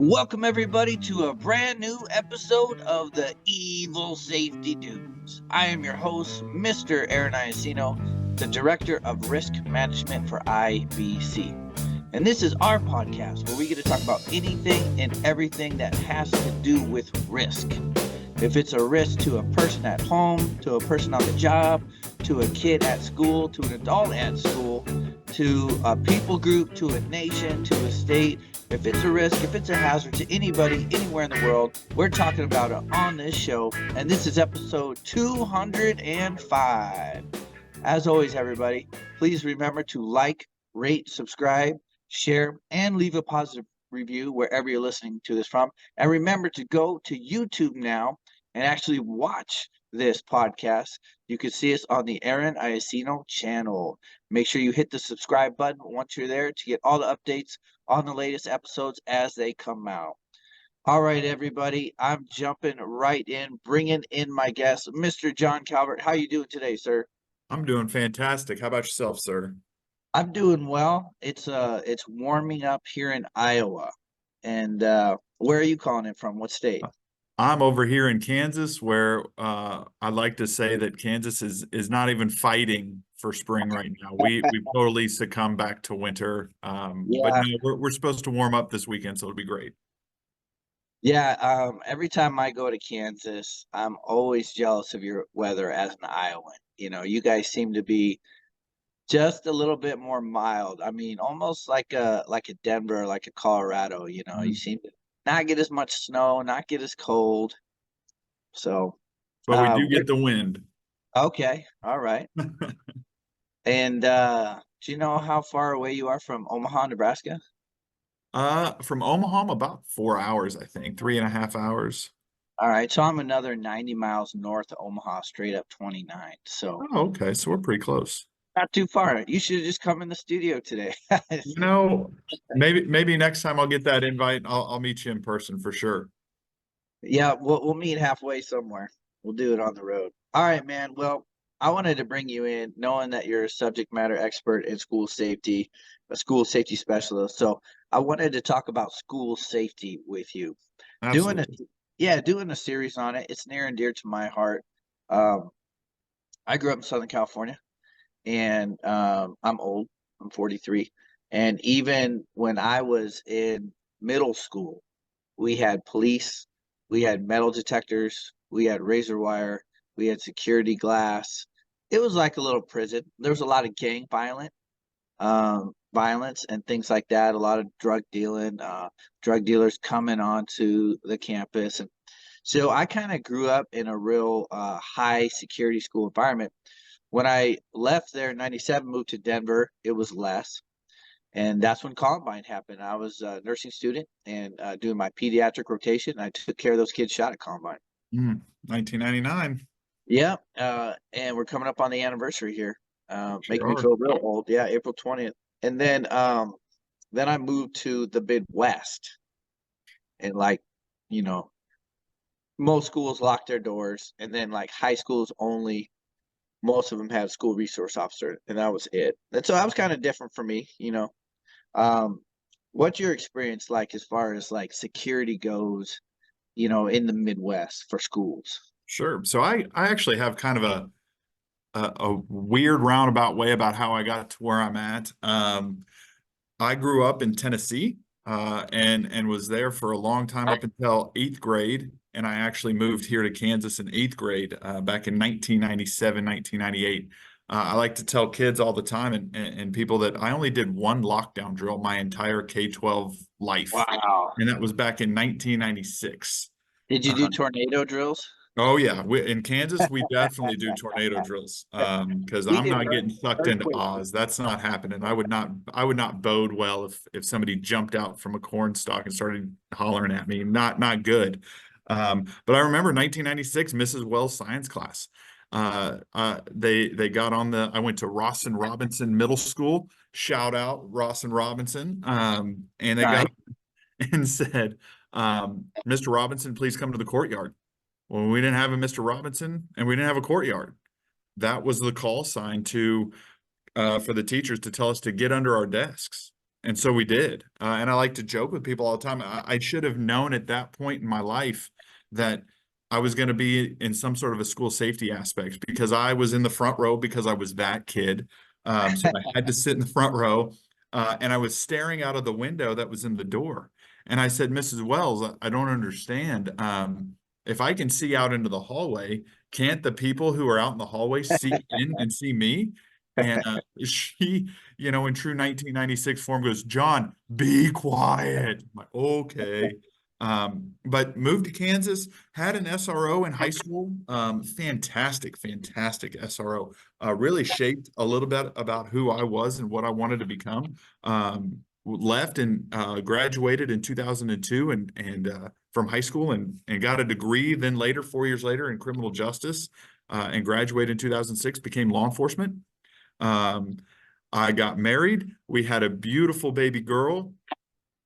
Welcome, everybody, to a brand new episode of the Evil Safety News. I am your host, Mr. Aaron Iacino, the Director of Risk Management for IBC. And this is our podcast where we get to talk about anything and everything that has to do with risk. If it's a risk to a person at home, to a person on the job, to a kid at school, to an adult at school, to a people group, to a nation, to a state, if it's a risk, if it's a hazard to anybody, anywhere in the world, we're talking about it on this show. And this is episode 205. As always, everybody, please remember to like, rate, subscribe, share, and leave a positive review wherever you're listening to this from. And remember to go to YouTube now and actually watch this podcast. You can see us on the Aaron Iacino channel. Make sure you hit the subscribe button once you're there to get all the updates on the latest episodes as they come out. All right, everybody, I'm jumping right in, bringing in my guest, Mr. John Calvert. How you doing today, sir? I'm doing fantastic. How about yourself, sir? I'm doing well. It's warming up here in Iowa. And where are you calling it from? What state? I'm over here in Kansas, where I like to say that Kansas is not even fighting for spring right now. We've totally succumbed back to winter. But Yeah. no, we're supposed to warm up this weekend, so it'll be great. Yeah, every time I go to Kansas, I'm always jealous of your weather as an Iowan. You know, you guys seem to be just a little bit more mild. I mean, almost like a Denver, like a Colorado, you know. You Mhm. seem to not get as much snow, not get as cold. So, But we do where, get the wind. okay, all right. And do you know how far away you are from Omaha, Nebraska? From Omaha, I'm about 4 hours, I think, 3.5 hours. All right, so I'm another 90 miles north of Omaha, straight up 29. So Oh, okay, so we're pretty close. not too far. You should have just come in the studio today. You know, maybe next time I'll get that invite. And I'll meet you in person for sure. Yeah, we'll meet halfway somewhere. We'll do it on the road. All right, man. Well, I wanted to bring you in knowing that you're a subject matter expert in school safety, a school safety specialist. So I wanted to talk about school safety with you. Doing a Absolutely. doing a series on it. It's near and dear to my heart. Um, I grew up in Southern California, and I'm old. I'm 43. And even when I was in middle school, we had police, we had metal detectors, we had razor wire, we had security glass. It was like a little prison. There was a lot of gang violence and things like that. A lot of drug dealing, drug dealers coming onto the campus, and so I kind of grew up in a real high security school environment. When I left there in '97, moved to Denver, it was less. And that's when Columbine happened. I was a nursing student and doing my pediatric rotation. I took care of those kids shot at Columbine. 1999. Yeah, and we're coming up on the anniversary here, Sure making me are. feel real old. Yeah, April 20th. And then I moved to the Midwest, and like, you know, most schools lock their doors, and then like high schools only. Most of them have school resource officer, and that was it. And so that was kind of different for me, you know. Um, what's your experience like as far as like security goes, you know, in the Midwest for schools? Sure. So I actually have kind of a weird roundabout way about how I got to where I'm at. I grew up in Tennessee, and was there for a long time up until eighth grade. And I actually moved here to Kansas in eighth grade back in 1997, 1998. I like to tell kids all the time and people that I only did one lockdown drill my entire K-12 life, Wow. and that was back in 1996. Did you do tornado drills? Oh yeah, in Kansas we definitely do tornado drills because We I'm did not getting sucked into earthquake. Oz. That's not happening. I would not bode well if somebody jumped out from a corn stalk and started hollering at me. Not good. But I remember 1996 Mrs. Wells science class. They got on the. I went to Ross and Robinson Middle School. Shout out Ross and Robinson. And they Nice. got and said, "Mr. Robinson, please come to the courtyard." Well, we didn't have a Mr. Robinson and we didn't have a courtyard. That was the call sign to for the teachers to tell us to get under our desks. And so we did. And I like to joke with people all the time. I should have known at that point in my life that I was going to be in some sort of a school safety aspect because I was in the front row because I was that kid. So I had to sit in the front row. And I was staring out of the window that was in the door. And I said, Mrs. Wells, I don't understand. If I can see out into the hallway, can't the people who are out in the hallway see in and see me? And she, in true 1996 form goes, John, be quiet. I'm like, okay. But moved to Kansas, had an SRO in high school. Fantastic, fantastic SRO. Really shaped a little bit about who I was and what I wanted to become. Left and graduated in 2002 and from high school and got a degree then later, 4 years later in criminal justice, and graduated in 2006, became law enforcement. Um, I got married. We had a beautiful baby girl.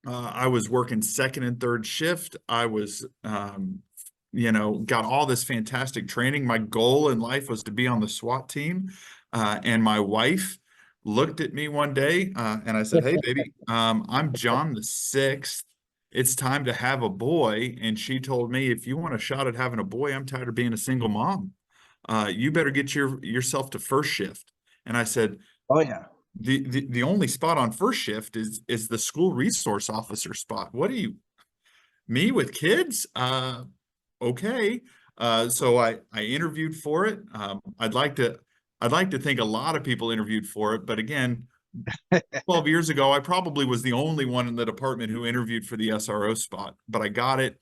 I was working second and third shift. I was, got all this fantastic training. My goal in life was to be on the SWAT team. And my wife looked at me one day and I said, Hey, baby, I'm John the Sixth. It's time to have a boy. And she told me, if you want a shot at having a boy, I'm tired of being a single mom. You better get yourself to first shift. And I said, Oh yeah. the only spot on first shift is the school resource officer spot. What do you, me with kids? Okay. So I interviewed for it. I'd like to think a lot of people interviewed for it, but again, 12 years ago, I probably was the only one in the department who interviewed for the SRO spot, but I got it.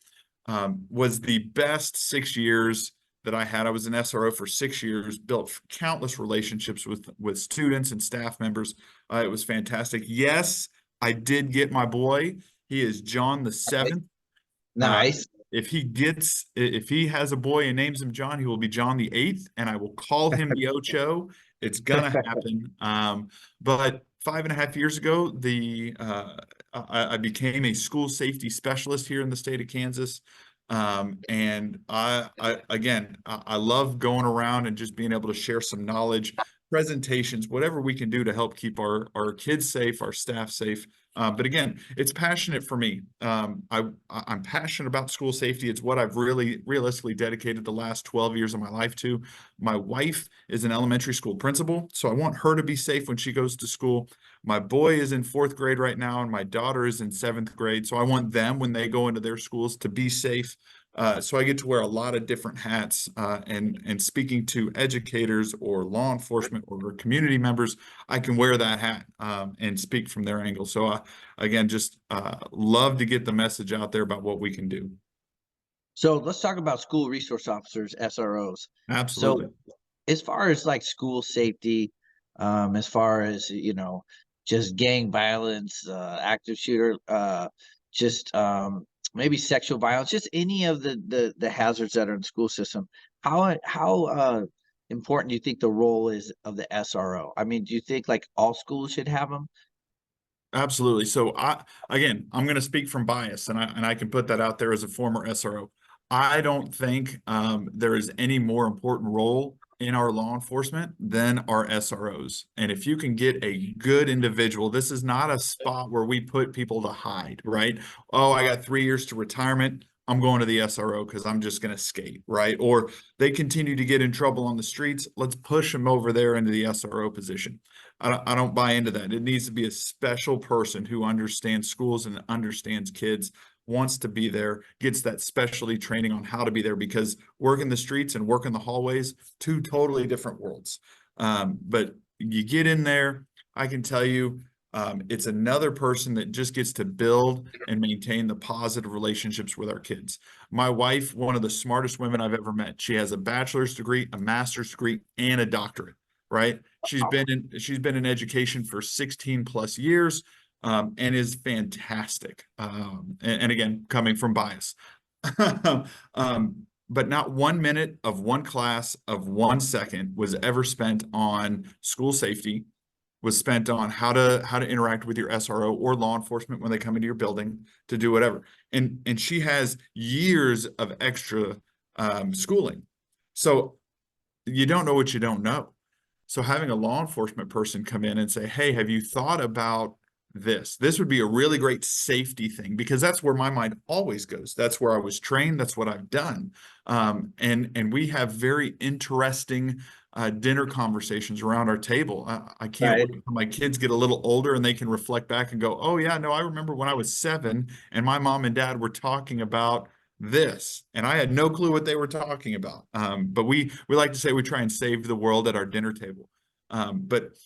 Was the best 6 years that I had. I was an SRO for 6 years, built countless relationships with students and staff members. It was fantastic. Yes, I did get my boy. He is John the Seventh. Uh, Nice. if he has a boy and names him John, he will be John the Eighth, and I will call him the Ocho. It's gonna happen. But 5.5 years ago, I became a school safety specialist here in the state of Kansas. And I love going around and just being able to share some knowledge, presentations, whatever we can do to help keep our kids safe, our staff safe. But again, it's passionate for me. I'm passionate about school safety. It's what I've really realistically dedicated the last 12 years of my life to. My wife is an elementary school principal, so I want her to be safe when she goes to school. My boy is in fourth grade right now, and my daughter is in seventh grade. So I want them, when they go into their schools, to be safe. So I get to wear a lot of different hats, and speaking to educators or law enforcement or community members, I can wear that hat and speak from their angle. So again, just love to get the message out there about what we can do. So let's talk about school resource officers, SROs. So Absolutely. as far as like school safety, as far as just gang violence, active shooter, just maybe sexual violence, just any of the hazards that are in the school system. How important do you think the role is of the SRO? I mean, do you think like all schools should have them? Absolutely. So I'm going to speak from bias, and I can put that out there as a former SRO. I don't think there is any more important role in our law enforcement than our SROs. And if you can get a good individual, this is not a spot where we put people to hide, right? Oh, I got 3 years to retirement. I'm going to the SRO because I'm just going to skate, right? Or they continue to get in trouble on the streets. Let's push them over there into the SRO position. I don't buy into that. It needs to be a special person who understands schools and understands kids, wants to be there, gets that specialty training on how to be there, because work in the streets and work in the hallways, two totally different worlds. But you get in there, I can tell you, it's another person that just gets to build and maintain the positive relationships with our kids. My wife, one of the smartest women I've ever met. She has a bachelor's degree, a master's degree, and a doctorate, right? She's been in education for 16 plus years, and is fantastic. And again, coming from bias. But not 1 minute of one class of 1 second was ever spent on school safety, was spent on how to interact with your SRO or law enforcement when they come into your building to do whatever. And she has years of extra schooling. So you don't know what you don't know. So having a law enforcement person come in and say, hey, have you thought about this. This would be a really great safety thing because that's where my mind always goes. That's where I was trained. That's what I've done. And we have very interesting dinner conversations around our table. I can't Right. wait until my kids get a little older and they can reflect back and go, "Oh yeah, no, I remember when I was 7 and my mom and dad were talking about this, and I had no clue what they were talking about." But we like to say we try and save the world at our dinner table. But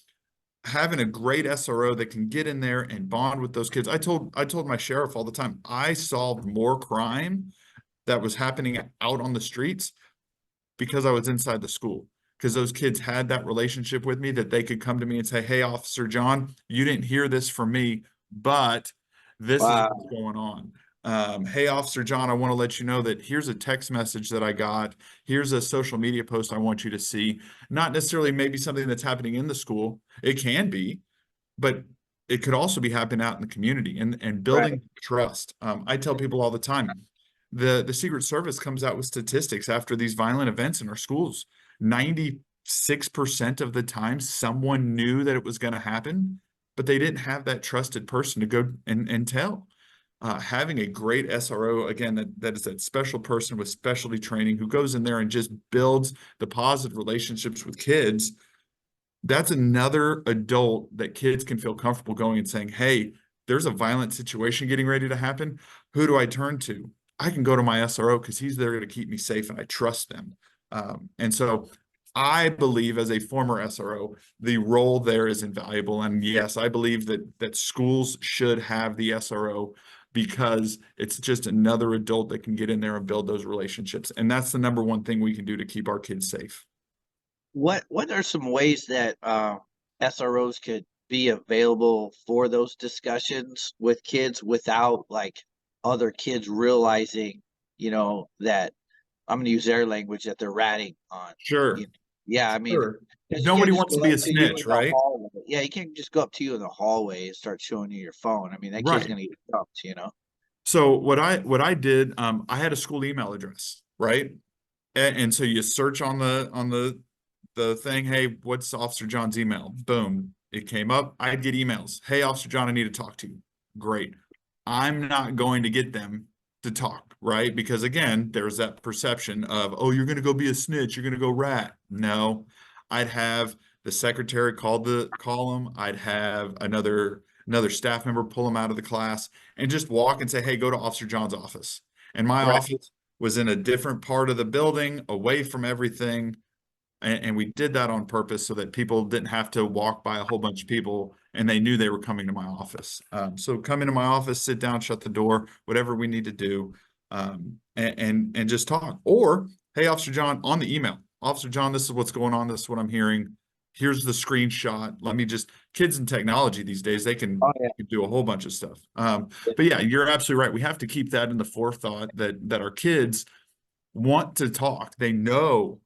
having a great SRO that can get in there and bond with those kids. I told my sheriff all the time, I solved more crime that was happening out on the streets because I was inside the school. Because those kids had that relationship with me that they could come to me and say, "Hey, Officer John, you didn't hear this from me, but this is what's Wow. going on. Hey, Officer John, I want to let you know that here's a text message that I got. Here's a social media post I want you to see. Not necessarily maybe something that's happening in the school. It can be, but it could also be happening out in the community and Right. building trust. I tell people all the time, the Secret Service comes out with statistics after these violent events in our schools. 96% of the time, someone knew that it was going to happen, but they didn't have that trusted person to go and tell. Having a great SRO, again, that is that special person with specialty training who goes in there and just builds the positive relationships with kids, that's another adult that kids can feel comfortable going and saying, "Hey, there's a violent situation getting ready to happen. Who do I turn to? I can go to my SRO because he's there to keep me safe and I trust them." And so I believe as a former SRO, the role there is invaluable. And yes, I believe that schools should have the SRO because it's just another adult that can get in there and build those relationships. And that's the number one thing we can do to keep our kids safe. What are some ways that SROs could be available for those discussions with kids without like other kids realizing, that I'm going to use their language that they're ratting on. Sure, You know? Yeah, I mean, sure. because you Nobody can't just wants to go be up a to you in snitch, the right? hallway. Yeah, you can't just go up to you in the hallway and start showing you your phone. I mean, that kid's Right. going to get dumped. So what I did, I had a school email address, right? And so you search on the thing, "Hey, what's Officer John's email?" Boom, it came up. I'd get emails. "Hey, Officer John, I need to talk to you." Great. I'm not going to get them to talk, right? Because again, there's that perception of, "Oh, you're going to go be a snitch. You're going to go rat." No, I'd have the secretary call them. I'd have another staff member pull them out of the class and just walk and say, "Hey, go to Officer John's office." And my Right. office was in a different part of the building, away from everything. And we did that on purpose so that people didn't have to walk by a whole bunch of people and they knew they were coming to my office. So come into my office, sit down, shut the door, whatever we need to do, and just talk. Or, "Hey, Officer John," on the email, "Officer John, this is what's going on. This is what I'm hearing. Here's the screenshot. Let me just," kids and technology these days, they Oh can do a whole bunch of stuff. yeah. But yeah, you're absolutely right. We have to keep that in the forethought that our kids want to talk. They know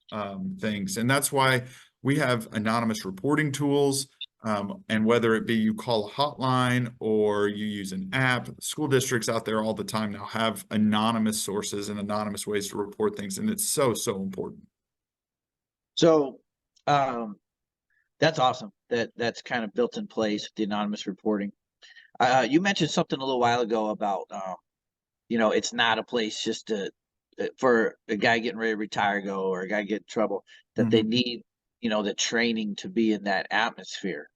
things, and that's why we have anonymous reporting tools. And whether it be you call a hotline or you use an app, school districts out there all the time now have anonymous sources and anonymous ways to report things, and it's so important. So, um, that's awesome. That's kind of built in place with the anonymous reporting. You mentioned something a little while ago about, it's not a place just for a guy getting ready to retire go or a guy get in trouble, that they Mhm. need, the training to be in that atmosphere.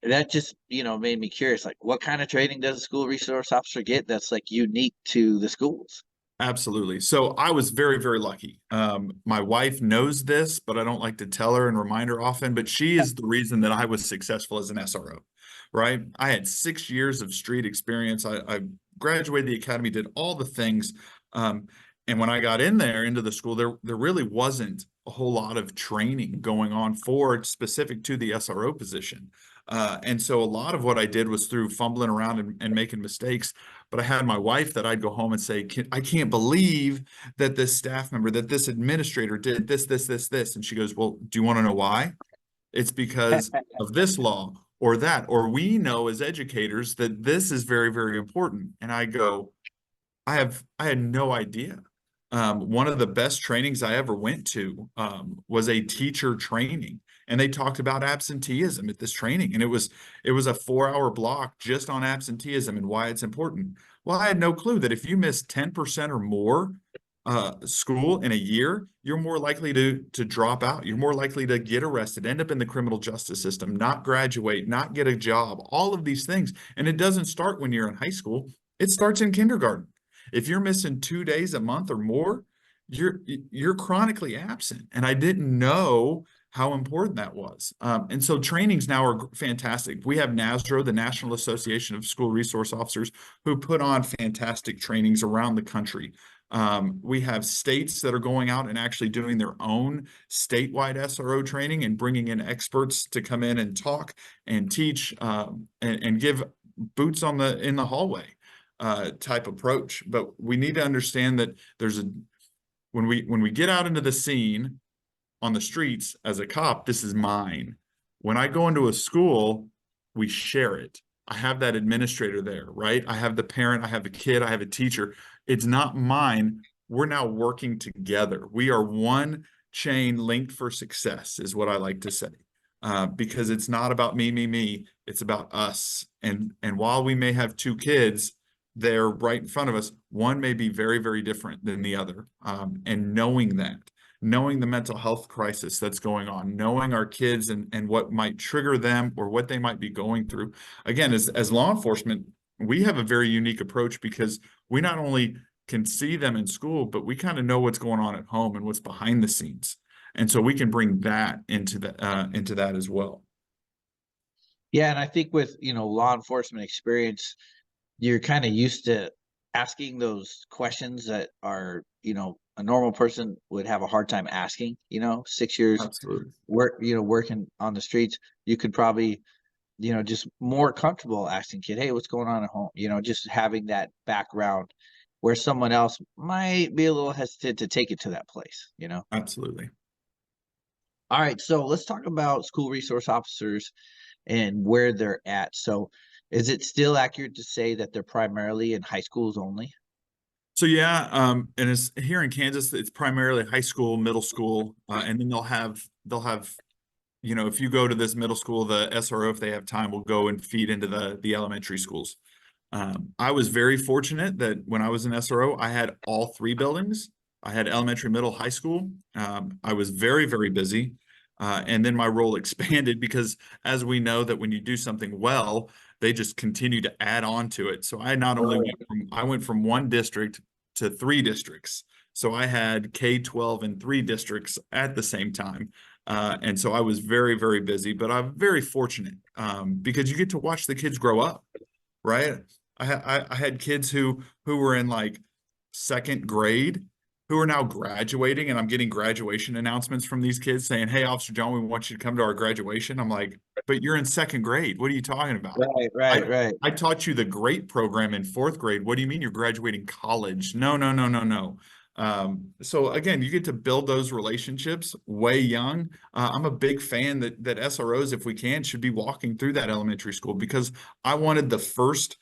That just, made me curious, like what kind of training does a school resource officer get that's like unique to the schools? Absolutely. So I was very lucky. My wife knows this, but I don't like to tell her and remind her often. But she is the reason that I was successful as an SRO, right? I had 6 years of street experience. I graduated the academy, did all the things. Um, and when I got in there into the school, there really wasn't a whole lot of training going on for specific to the SRO position. And so a lot of what I did was through fumbling around and making mistakes. But I had my wife that I'd go home and say, "I can't believe that this staff member, that this administrator did this." And she goes, "Well, do you want to know why? It's because of this law or that, or we know as educators that this is very important." And I go, I had no idea. One of the best trainings I ever went to was a teacher training, and they talked about absenteeism at this training, and it was a 4 hour block just on absenteeism and why it's important. Well, I had no clue that if you miss 10% or more school in a year, you're more likely to drop out. You're more likely to get arrested, end up in the criminal justice system, not graduate, not get a job, all of these things. And it doesn't start when you're in high school. It starts in kindergarten. If you're missing 2 days a month or more, you're chronically absent. And I didn't know how important that was. And so trainings now are fantastic. We have NASRO, the National Association of School Resource Officers, who put on fantastic trainings around the country. We have states that are going out and actually doing their own statewide SRO training and bringing in experts to come in and talk and teach and give boots on in the hallway type approach. But we need to understand that when we get out into the scene on the streets as a cop, this is mine. When I go into a school, we share it. I have that administrator there, right? I have the parent, I have the kid, I have a teacher. It's not mine. We're now working together. We are one chain linked for success, is what I like to say. Because it's not about me. It's about us. And while we may have two kids, they're right in front of us. One may be very, very different than the other. And knowing the mental health crisis that's going on, knowing our kids and what might trigger them or what they might be going through. Again, as law enforcement, we have a very unique approach because we not only can see them in school, but we kind of know what's going on at home and what's behind the scenes. And so we can bring that into that as well. Yeah, and I think with, law enforcement experience, you're kind of used to asking those questions that are, a normal person would have a hard time asking. 6 years Absolutely. working on the streets, you could probably, just more comfortable asking kid, hey, what's going on at home? Just having that background where someone else might be a little hesitant to take it to that place. Absolutely. All right, so let's talk about school resource officers and where they're at. So is it still accurate to say that they're primarily in high schools only? So yeah, and it's here in Kansas, it's primarily high school, middle school, and then they'll have, if you go to this middle school, the SRO, if they have time, will go and feed into the elementary schools. I was very fortunate that when I was in SRO, I had all three buildings. I had elementary, middle, high school. I was very, very busy. And then my role expanded because as we know that when you do something well, they just continue to add on to it. So I not only went from one district to three districts. So I had K-12 in three districts at the same time. And so I was very, very busy, but I'm very fortunate because you get to watch the kids grow up, right? I had kids who were in like second grade who are now graduating, and I'm getting graduation announcements from these kids saying, "Hey, Officer John, we want you to come to our graduation." I'm like, "But you're in second grade. What are you talking about? I taught you the GREAT program in fourth grade. What do you mean you're graduating college? No, no, no, no, no." So again, you get to build those relationships way young. I'm a big fan that SROs, if we can, should be walking through that elementary school because I wanted the first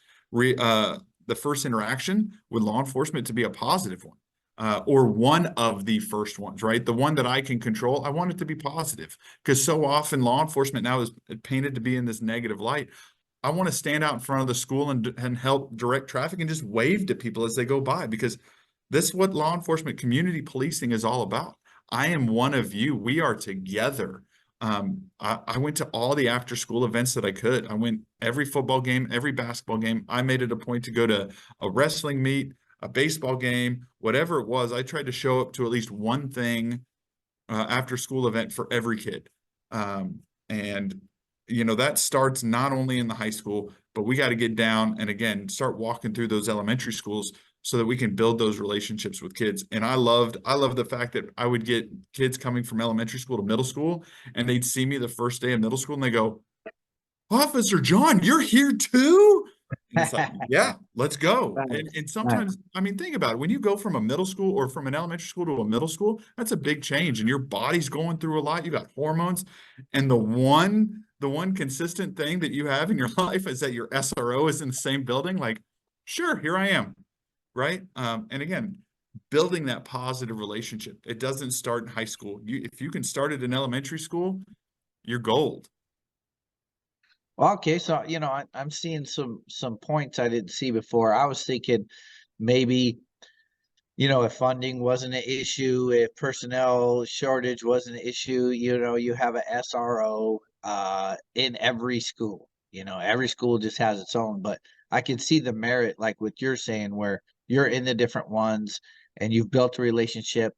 interaction with law enforcement to be a positive one. Or one of the first ones, right? The one that I can control, I want it to be positive because so often law enforcement now is painted to be in this negative light. I want to stand out in front of the school and help direct traffic and just wave to people as they go by because this is what law enforcement community policing is all about. I am one of you. We are together. I went to all the after school events that I could. I went every football game, every basketball game. I made it a point to go to a wrestling meet, a baseball game, whatever it was. I tried to show up to at least one thing after school event for every kid. And that starts not only in the high school, but we got to get down and again start walking through those elementary schools so that we can build those relationships with kids. And I loved the fact that I would get kids coming from elementary school to middle school and they'd see me the first day of middle school and they go, "Officer John, you're here too?" And it's like, yeah, let's go. And sometimes, I mean, think about it. When you go from a middle school or from an elementary school to a middle school, that's a big change. And your body's going through a lot. You got hormones. And the one consistent thing that you have in your life is that your SRO is in the same building. Like, sure, here I am. Right. And again, building that positive relationship. It doesn't start in high school. If you can start it in elementary school, you're gold. Well, okay, so I'm seeing some points I didn't see before. I was thinking maybe, if funding wasn't an issue, if personnel shortage wasn't an issue, you have a SRO in every school. Every school just has its own, but I can see the merit, like what you're saying, where you're in the different ones and you've built a relationship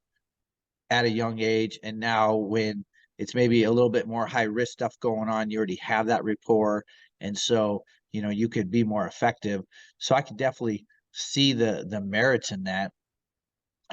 at a young age, and now when it's maybe a little bit more high risk stuff going on, you already have that rapport, and so you could be more effective. So I could definitely see the merits in that.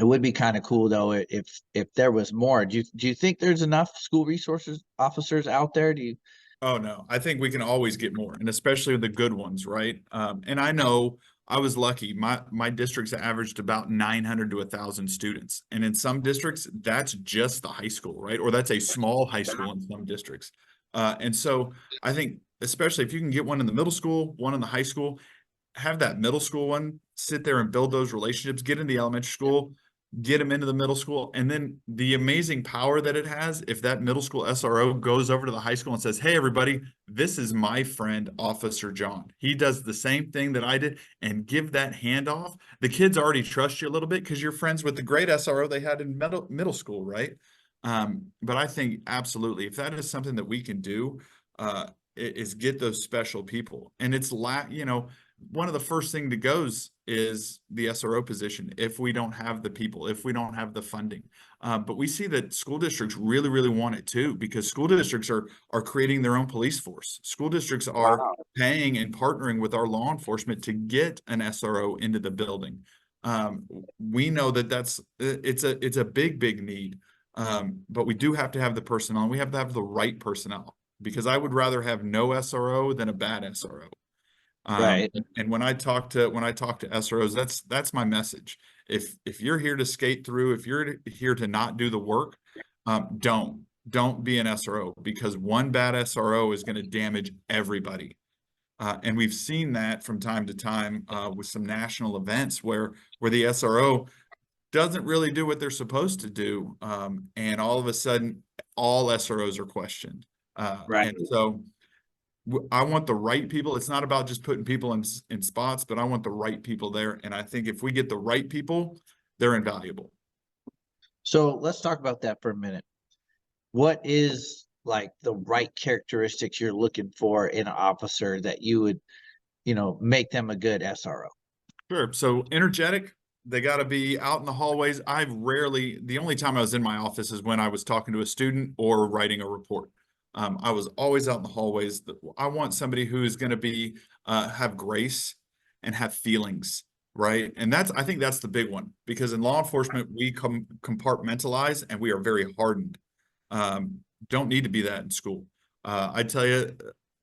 It would be kind of cool though if there was more. Do you think there's enough school resources officers out there? Do you? Oh no, I think we can always get more, and especially the good ones, right? And I know I was lucky. My district's averaged about 900 to 1,000 students, and in some districts, that's just the high school, right? Or that's a small high school in some districts. And so I think, especially if you can get one in the middle school, one in the high school, have that middle school one sit there and build those relationships, get into the elementary school, get them into the middle school, and then the amazing power that it has if that middle school SRO goes over to the high school and says, "Hey, everybody, this is my friend, Officer John. He does the same thing that I did," and give that handoff. The kids already trust you a little bit because you're friends with the great SRO they had in middle school, right? But I think absolutely, if that is something that we can do, is get those special people, and one of the first thing that goes is the SRO position if we don't have the people, if we don't have the funding. But we see that school districts really, really want it too, because school districts are creating their own police force. School districts are Wow. paying and partnering with our law enforcement to get an SRO into the building. We know that it's a big, big need. But we do have to have the personnel, and we have to have the right personnel, because I would rather have no SRO than a bad SRO. Right. And when I talk to SROs, that's my message. If you're here to skate through, if you're here to not do the work, don't be an SRO, because one bad SRO is going to damage everybody. And we've seen that from time to time with some national events where the SRO doesn't really do what they're supposed to do, and all of a sudden, all SROs are questioned. Right. And so I want the right people. It's not about just putting people in spots, but I want the right people there. And I think if we get the right people, they're invaluable. So let's talk about that for a minute. What is like the right characteristics you're looking for in an officer that you would, make them a good SRO? Sure. So energetic, they got to be out in the hallways. The only time I was in my office is when I was talking to a student or writing a report. I was always out in the hallways. I want somebody who is going to have grace and have feelings, right? And I think that's the big one, because in law enforcement, we compartmentalize and we are very hardened. Don't need to be that in school. I tell you,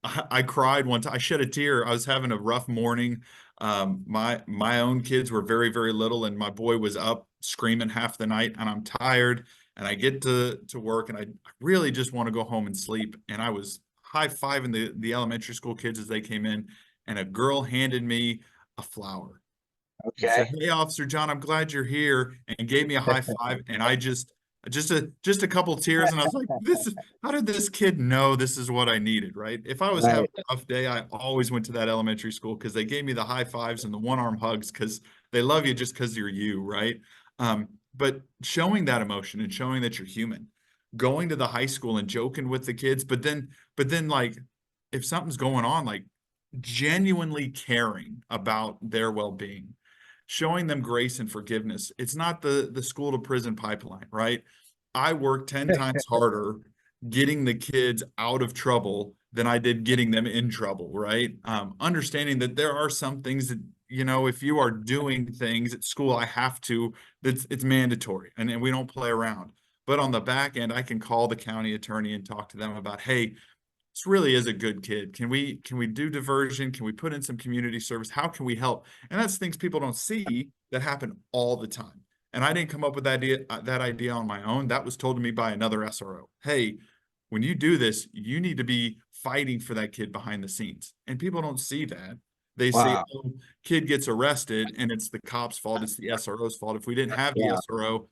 I cried one time. I shed a tear. I was having a rough morning. My own kids were very, very little, and my boy was up screaming half the night, and I'm tired. And I get to work, and I really just want to go home and sleep. And I was high-fiving the elementary school kids as they came in, and a girl handed me a flower and said, Okay. "Hey, Officer John, I'm glad you're here," and gave me a high five. And I just a couple tears, and I was like, how did this kid know this is what I needed, right? If I was having Right. a rough day, I always went to that elementary school, because they gave me the high fives and the one-arm hugs, because they love you just because you're you, right? But showing that emotion and showing that you're human, going to the high school and joking with the kids, but then like, if something's going on, like genuinely caring about their well-being, showing them grace and forgiveness. It's not the school to prison pipeline, right? I work 10 times harder getting the kids out of trouble than I did getting them in trouble, right? Understanding that there are some things that, if you are doing things at school, it's mandatory, and we don't play around. But on the back end, I can call the county attorney and talk to them about, hey, this really is a good kid. Can we do diversion? Can we put in some community service? How can we help? And that's things people don't see that happen all the time. And I didn't come up with that idea on my own. That was told to me by another SRO. Hey, when you do this, you need to be fighting for that kid behind the scenes. And people don't see that. They say, Wow. oh, kid gets arrested and it's the cop's fault, it's the SRO's fault. If we didn't have the Yeah. SRO,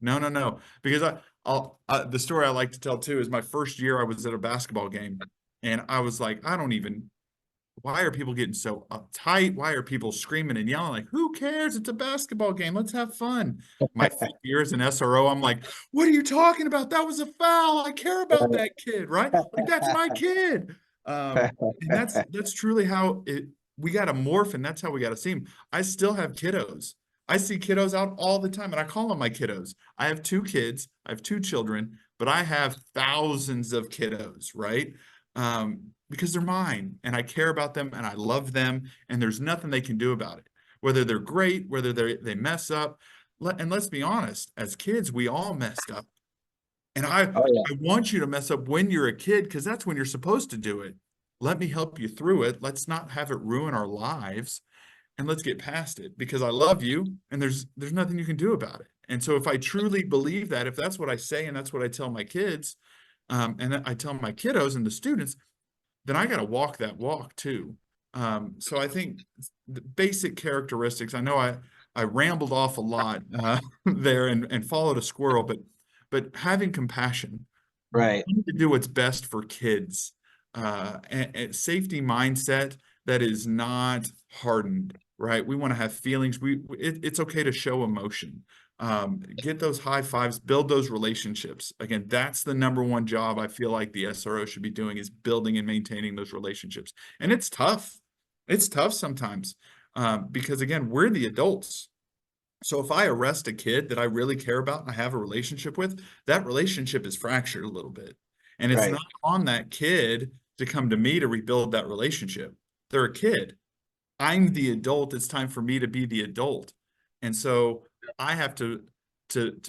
no, no, no. Because the story I like to tell too is my first year I was at a basketball game and I was like, why are people getting so uptight? Why are people screaming and yelling? Like, who cares? It's a basketball game. Let's have fun. My 5 year as an SRO, I'm like, what are you talking about? That was a foul. I care about that kid, right? Like, that's my kid. And that's truly how we got to morph, and that's how we got to see them. I still have kiddos. I see kiddos out all the time, and I call them my kiddos. I have 2 kids, I have 2 children, but I have thousands of kiddos, right? Because they're mine and I care about them and I love them and there's nothing they can do about it. Whether they're great, whether they mess up. And let's be honest, as kids, we all messed up. And Oh yeah. I want you to mess up when you're a kid because that's when you're supposed to do it. Let me help you through it. Let's not have it ruin our lives and let's get past it because I love you and there's nothing you can do about it. And so if I truly believe that, if that's what I say and that's what I tell my kids, and I tell my kiddos and the students, then I got to walk that walk too. So I think the basic characteristics. I know I rambled off a lot there and followed a squirrel, but having compassion, Right. wanting to do what's best for kids, and safety mindset that is not hardened. Right? We want to have feelings. It's okay to show emotion. Get those high fives, build those relationships. Again, that's the number one job I feel like the SRO should be doing is building and maintaining those relationships. And it's tough. It's tough sometimes because again, we're the adults. So if I arrest a kid that I really care about and I have a relationship with, that relationship is fractured a little bit. And it's Right. not on that kid to come to me to rebuild that relationship. They're a kid. I'm the adult. It's time for me to be the adult. And so I have to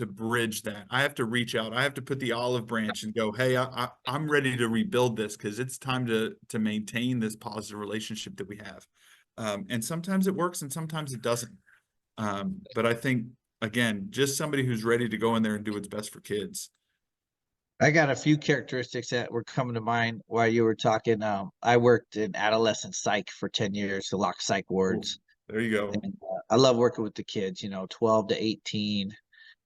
bridge that. I have to reach out. I have to put the olive branch and go, hey, I'm ready to rebuild this because it's time to maintain this positive relationship that we have. And sometimes it works and sometimes it doesn't. But I think again, just somebody who's ready to go in there and do what's best for kids. I got a few characteristics that were coming to mind while you were talking. I worked in adolescent psych for 10 years, the lock psych Oh, wards. there you go. And I love working with the kids, 12 to 18.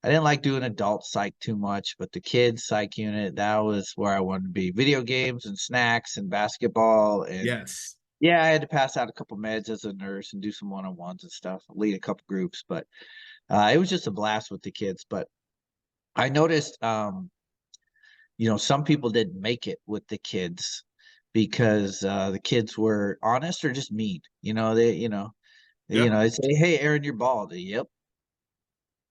I didn't like doing adult psych too much, but the kids psych unit, that was where I wanted to be. Video games and snacks and basketball. And Yes. yeah, I had to pass out a couple meds as a nurse and do some one-on-ones and stuff, lead a couple groups, but it was just a blast with the kids. But I noticed, some people didn't make it with the kids because the kids were honest or just mean. Yep. They say, "Hey, Aaron, you're bald." Yep,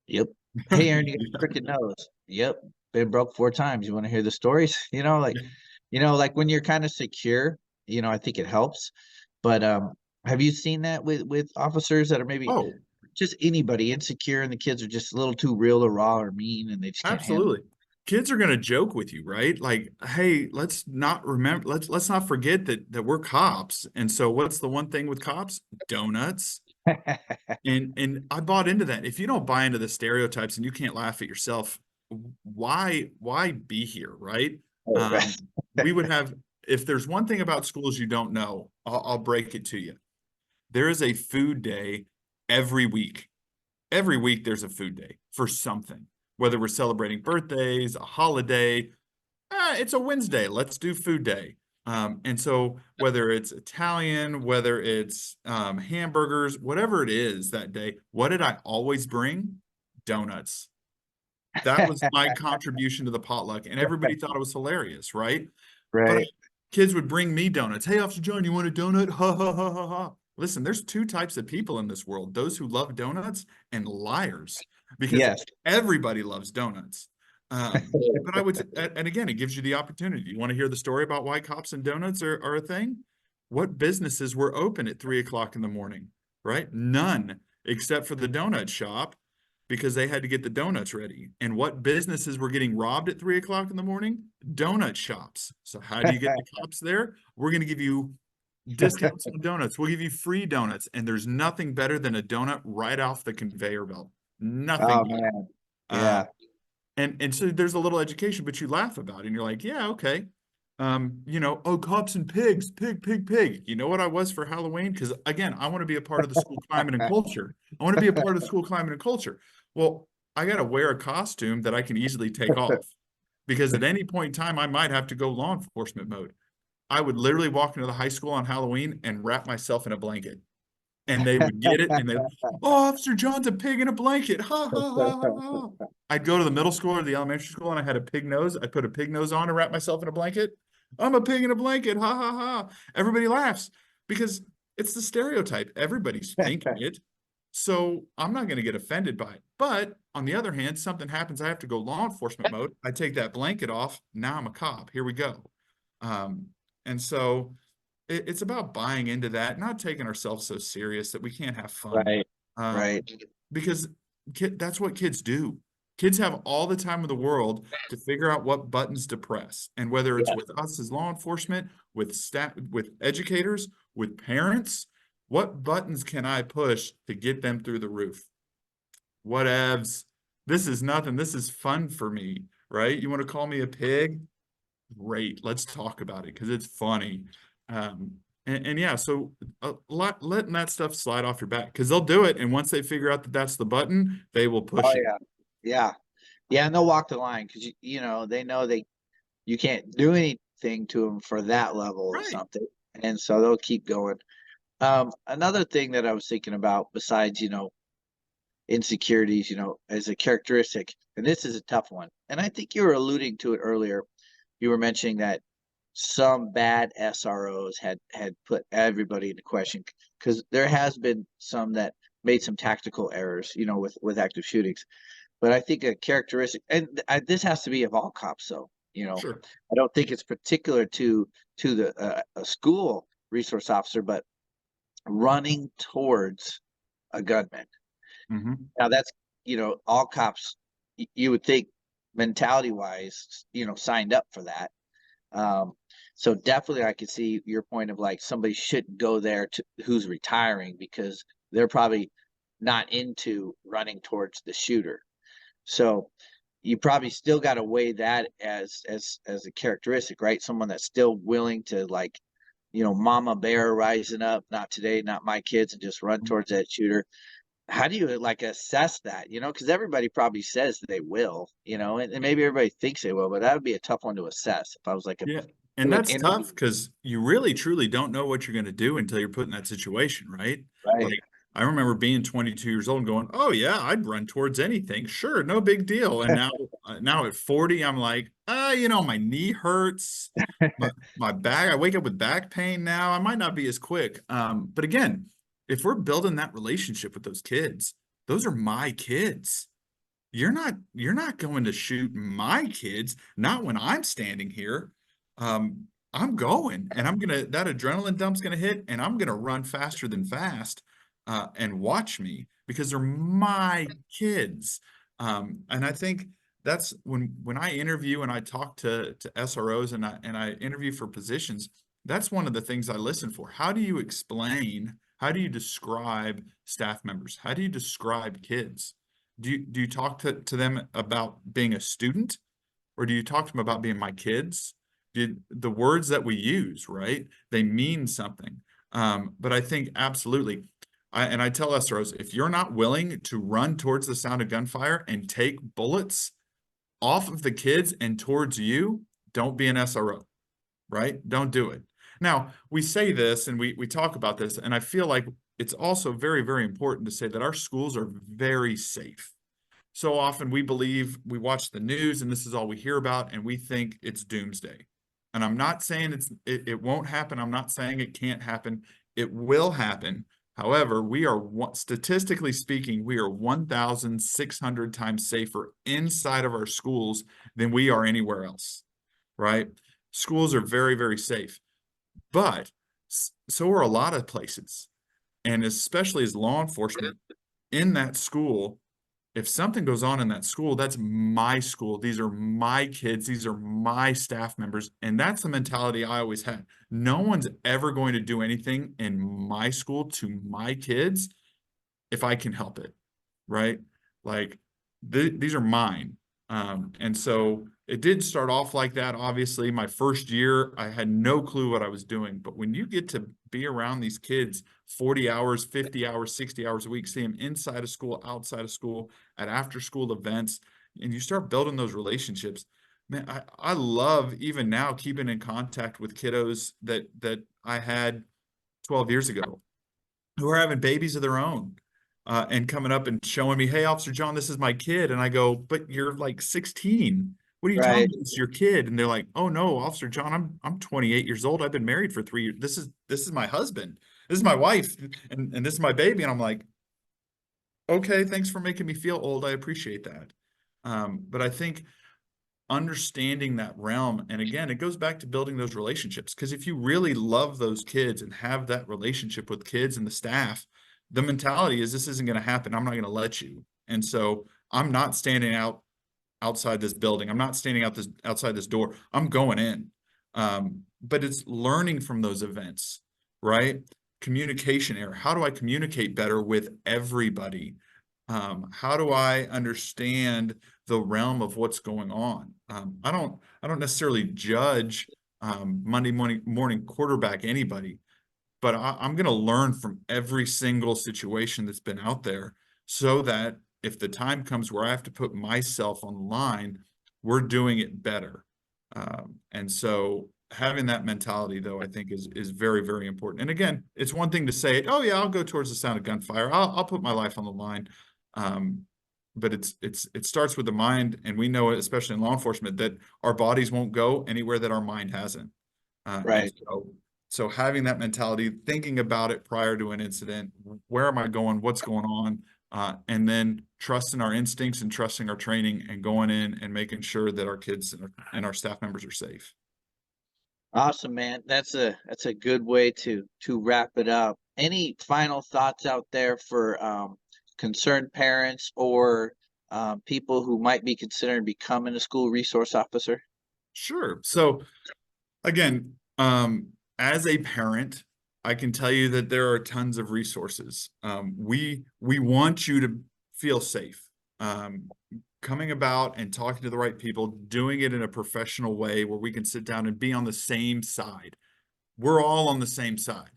yep. Hey, Aaron, you got a crooked nose. Yep, been broke 4 times. You want to hear the stories? Like when you're kind of secure, I think it helps. But have you seen that with officers that are maybe Oh, just anybody insecure and the kids are just a little too real or raw or mean and they just can't handle absolutely. Kids are going to joke with you, right? Like, hey, let's not forget that we're cops. And so what's the one thing with cops? Donuts. it? And I bought into that. If you don't buy into the stereotypes and you can't laugh at yourself, why be here, right? Um, we would have if there's one thing about schools you don't know, I'll break it to you. There is a food day every week. Every week there's a food day for something, whether we're celebrating birthdays, a holiday. It's a Wednesday. Let's do food day. And so whether it's Italian, whether it's hamburgers, whatever it is that day, what did I always bring? Donuts. That was my contribution to the potluck, and everybody thought it was hilarious, right? But Right. kids would bring me donuts. Hey, Officer John, you want a donut? Ha ha ha ha ha. Listen, there's 2 types of people in this world: those who love donuts and liars, because Yes. everybody loves donuts. But I would, and again, it gives you the opportunity. You want to hear the story about why cops and donuts are a thing? What businesses were open at 3 o'clock in the morning, right? None, except for the donut shop because they had to get the donuts ready. And what businesses were getting robbed at 3 o'clock in the morning? Donut shops. So how do you get the cops there? We're going to give you discounts on donuts. We'll give you free donuts. And there's nothing better than a donut right off the conveyor belt. Nothing Oh better. man. Um, Yeah. and so there's a little education, but you laugh about it and you're like, yeah, okay. Oh, cops and pigs, pig, pig, pig. You know what I was for Halloween? Because again, I want to be a part of the school climate and culture. I want to be a part of the school climate and culture. Well, I got to wear a costume that I can easily take off because at any point in time, I might have to go law enforcement mode. I would literally walk into the high school on Halloween and wrap myself in a blanket. And they would get it and they, oh, Officer John's a pig in a blanket. Ha ha ha ha ha. I'd go to the middle school or the elementary school and I had a pig nose. I'd put a pig nose on and wrap myself in a blanket. I'm a pig in a blanket. Ha ha ha. Everybody laughs because it's the stereotype. Everybody's thinking it. So I'm not going to get offended by it. But on the other hand, something happens, I have to go law enforcement mode. I take that blanket off. Now I'm a cop. Here we go. Um, and so it's about buying into that, not taking ourselves so serious that we can't have fun. Right. Um, Right. because that's what kids do. Kids have all the time in the world to figure out what buttons to press. And whether it's Yeah. with us as law enforcement, with staff, with educators, with parents, what buttons can I push to get them through the roof? Whatevs. This is nothing. This is fun for me, right? You want to call me a pig? Great. Let's talk about it because it's funny. And yeah, so a lot letting that stuff slide off your back because they'll do it. And once they figure out that that's the button, they will Oh push it. yeah. Yeah. Yeah. And they'll walk the line because they know you can't do anything to them for that level of Right. something. And so they'll keep going. Another thing that I was thinking about besides, insecurities, as a characteristic, and this is a tough one. And I think you were alluding to it earlier. You were mentioning that some bad SROs had put everybody into question because there has been some that made some tactical errors, with active shootings. But I think a characteristic, and this has to be of all cops, though. Sure. I don't think it's particular to the a school resource officer, but running towards a gunman. Hmm. Now that's all cops. You would think mentality wise, signed up for that. Um, so definitely, I could see your point of like somebody shouldn't go there to who's retiring because they're probably not into running towards the shooter. So you probably still got to weigh that as a characteristic, right? Someone that's still willing to like, mama bear rising up, not today, not my kids, and just run towards that shooter. How do you like assess that? Because everybody probably says they will, and maybe everybody thinks they will, but that would be a tough one to assess if I was like Yeah. And doing that's interview, tough because you really truly don't know what you're going to do until you're put in that situation, right? right? Like I remember being 22 years old and going, "Oh yeah, I'd run towards anything. Sure, no big deal." And now at 40, I'm like, my knee hurts, my back. I wake up with back pain now. I might not be as quick. But again, if we're building that relationship with those kids, those are my kids. You're not going to shoot my kids, not when I'm standing here. I'm going and that adrenaline dump's gonna hit and I'm gonna run faster than fast and watch me because they're my kids. And I think that's when I interview and I talk to SROs and I interview for positions, that's one of the things I listen for. How do you describe staff members? How do you describe kids? Do you talk to them about being a student, or do you talk to them about being my kids? The words that we use, right? They mean something. But I think absolutely, I tell SROs, if you're not willing to run towards the sound of gunfire and take bullets off of the kids and towards you, don't be an SRO, right? Don't do it. Now, we say this and we talk about this, and I feel like it's also very, very important to say that our schools are very safe. So often we watch the news and this is all we hear about and we think it's doomsday. And I'm not saying it won't happen. I'm not saying it can't happen. It will happen. However, statistically speaking, we are 1,600 times safer inside of our schools than we are anywhere else, right? Schools are very, very safe, but so are a lot of places. And especially as law enforcement in that school, if something goes on in that school, that's my school. These are my kids. These are my staff members. And that's the mentality I always had. No one's ever going to do anything in my school to my kids if I can help it, right? Like these are mine. And so it did start off like that. Obviously, my first year, I had no clue what I was doing. But when you get to be around these kids 40 hours, 50 hours, 60 hours a week, see them inside of school, outside of school, at after school events, and you start building those relationships, man, I love even now keeping in contact with kiddos that I had 12 years ago who are having babies of their own, and coming up and showing me, hey, Officer John, this is my kid. And I go, but you're like 16. What are you talking Right. about? It's your kid. And they're like, oh no, Officer John, I'm 28 years old. I've been married for 3 years. This is my husband. This is my wife, and this is my baby. And I'm like, okay, thanks for making me feel old. I appreciate that. But I think understanding that realm, and again, it goes back to building those relationships, because if you really love those kids and have that relationship with kids and the staff, the mentality is, this isn't going to happen, I'm not going to let you. And so I'm not standing outside this building, I'm not standing outside this door, I'm going in. But it's learning from those events, right? Communication error, how do I communicate better with everybody? How do I understand the realm of what's going on? I don't necessarily judge Monday morning quarterback anybody, but I'm going to learn from every single situation that's been out there, so that if the time comes where I have to put myself on the line, we're doing it better. And so having that mentality, though, I think is very, very important. And again, it's one thing to say, oh yeah, I'll go towards the sound of gunfire, I'll put my life on the line. But it starts with the mind, and we know it, especially in law enforcement, that our bodies won't go anywhere that our mind hasn't. And Right. so having that mentality, thinking about it prior to an incident, where am I going, what's going on, and then trusting our instincts and trusting our training, and going in and making sure that our kids and our staff members are safe. Awesome, man. That's a good way to wrap it up. Any final thoughts out there for concerned parents or people who might be considering becoming a school resource officer? Sure. So again, as a parent, I can tell you that there are tons of resources. We want you to feel safe. Coming about and talking to the right people, doing it in a professional way where we can sit down and be on the same side. We're all on the same side,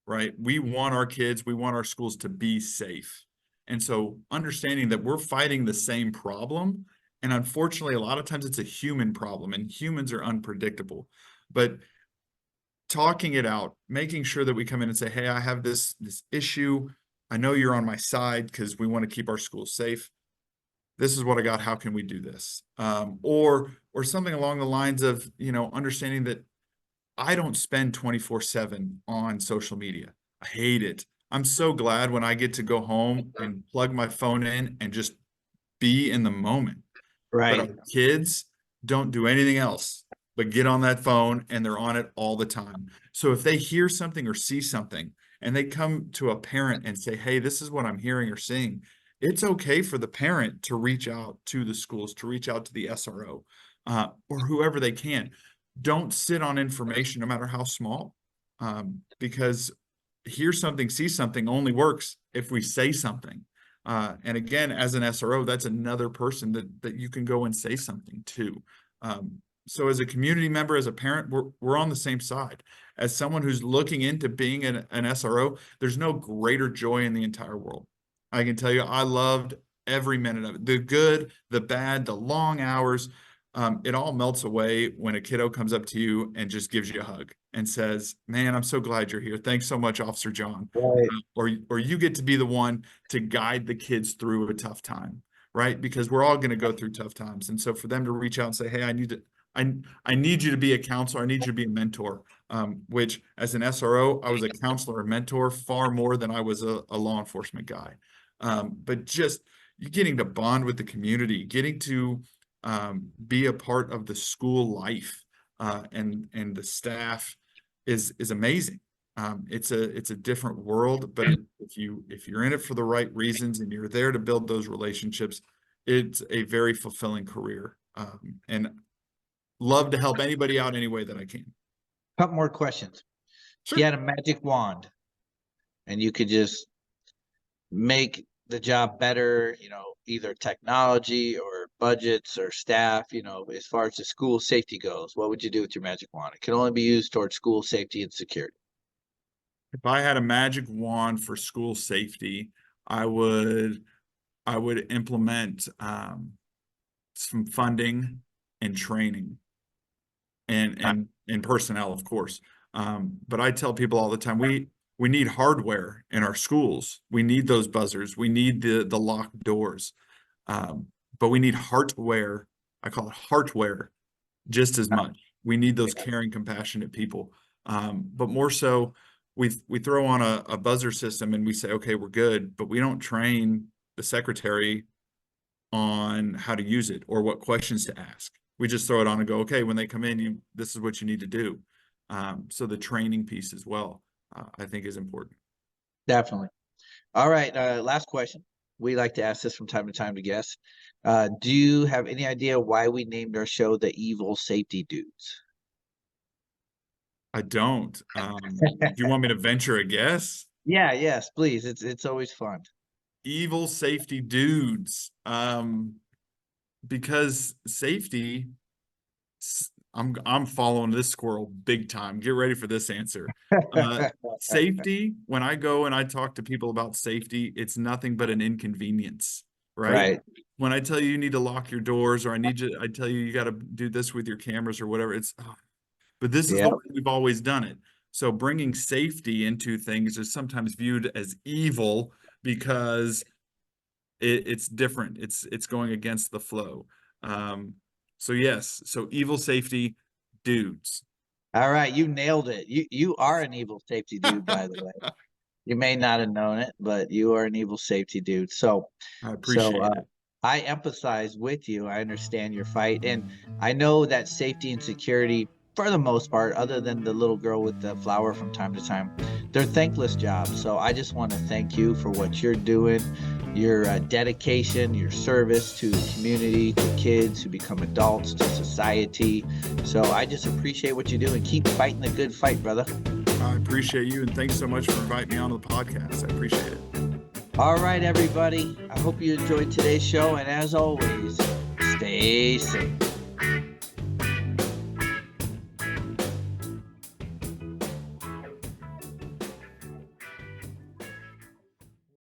right? We want our kids, we want our schools to be safe. And so understanding that we're fighting the same problem, and unfortunately, a lot of times it's a human problem, and humans are unpredictable. But talking it out, making sure that we come in and say, hey, I have this issue. I know you're on my side because we want to keep our schools safe. This is what I got. How can we do this? Or something along the lines of, understanding that I don't spend 24/7 on social media. I hate it. I'm so glad when I get to go home and plug my phone in and just be in the moment. But our Right. kids don't do anything else but get on that phone, and they're on it all the time. So if they hear something or see something and they come to a parent and say, hey, this is what I'm hearing or seeing, it's okay for the parent to reach out to the schools, to reach out to the SRO, or whoever they can. Don't sit on information, no matter how small, because hear something, see something only works if we say something. And again, as an SRO, that's another person that you can go and say something to. So as a community member, as a parent, we're on the same side. As someone who's looking into being an SRO, there's no greater joy in the entire world. I can tell you, I loved every minute of it. The good, the bad, the long hours. It all melts away when a kiddo comes up to you and just gives you a hug and says, man, I'm so glad you're here. Thanks so much, Officer John. Right. Or you get to be the one to guide the kids through a tough time, right? Because we're all going to go through tough times. And so for them to reach out and say, hey, I need you to be a counselor. I need you to be a mentor. Which as an SRO, I was a counselor and mentor far more than I was a law enforcement guy. But just you getting to bond with the community, getting to be a part of the school life, and the staff is amazing. It's a different world, but if you're in it for the right reasons and you're there to build those relationships, it's a very fulfilling career. And love to help anybody out any way that I can. Couple more questions. If you Sure. had a magic wand and you could just make the job better, either technology or budgets or staff, as far as the school safety goes, what would you do with your magic wand? It can only be used towards school safety and security. If I had a magic wand for school safety, I would implement some funding and training and personnel, of course. But I tell people all the time, we need hardware in our schools. We need those buzzers. We need the locked doors. But we need hardware. I call it hardware just as much. We need those caring, compassionate people. But more so, we throw on a buzzer system and we say, okay, we're good, but we don't train the secretary on how to use it or what questions to ask. We just throw it on and go, okay, when they come in, this is what you need to do. So the training piece as well, I think is important. Definitely. All right. Last question. We like to ask this from time to time to guests. Do you have any idea why we named our show the Evil Safety Dudes? I don't. Do you want me to venture a guess? Yeah, yes, please. It's always fun. Evil safety dudes. Because safety, I'm following this squirrel big time. Get ready for this answer. Safety, when I go and I talk to people about safety, it's nothing but an inconvenience, right? Right. When I tell you you need to lock your doors, or I tell you got to do this with your cameras or whatever, but this is Yeah. the way we've always done it. So bringing safety into things is sometimes viewed as evil because it's different. It's going against the flow. So yes, so evil safety dudes. All right, you nailed it. You are an evil safety dude, by the way. You may not have known it, but you are an evil safety dude. So, I so appreciate it. I empathize with you. I understand your fight, and I know that safety and security, for the most part, other than the little girl with the flower from time to time, they're thankless jobs. So I just want to thank you for what you're doing, your dedication, your service to the community, to kids who become adults, to society. So I just appreciate what you do and keep fighting the good fight, brother. I appreciate you, and thanks so much for inviting me on the podcast. I appreciate it. All right, everybody. I hope you enjoyed today's show, and as always, stay safe.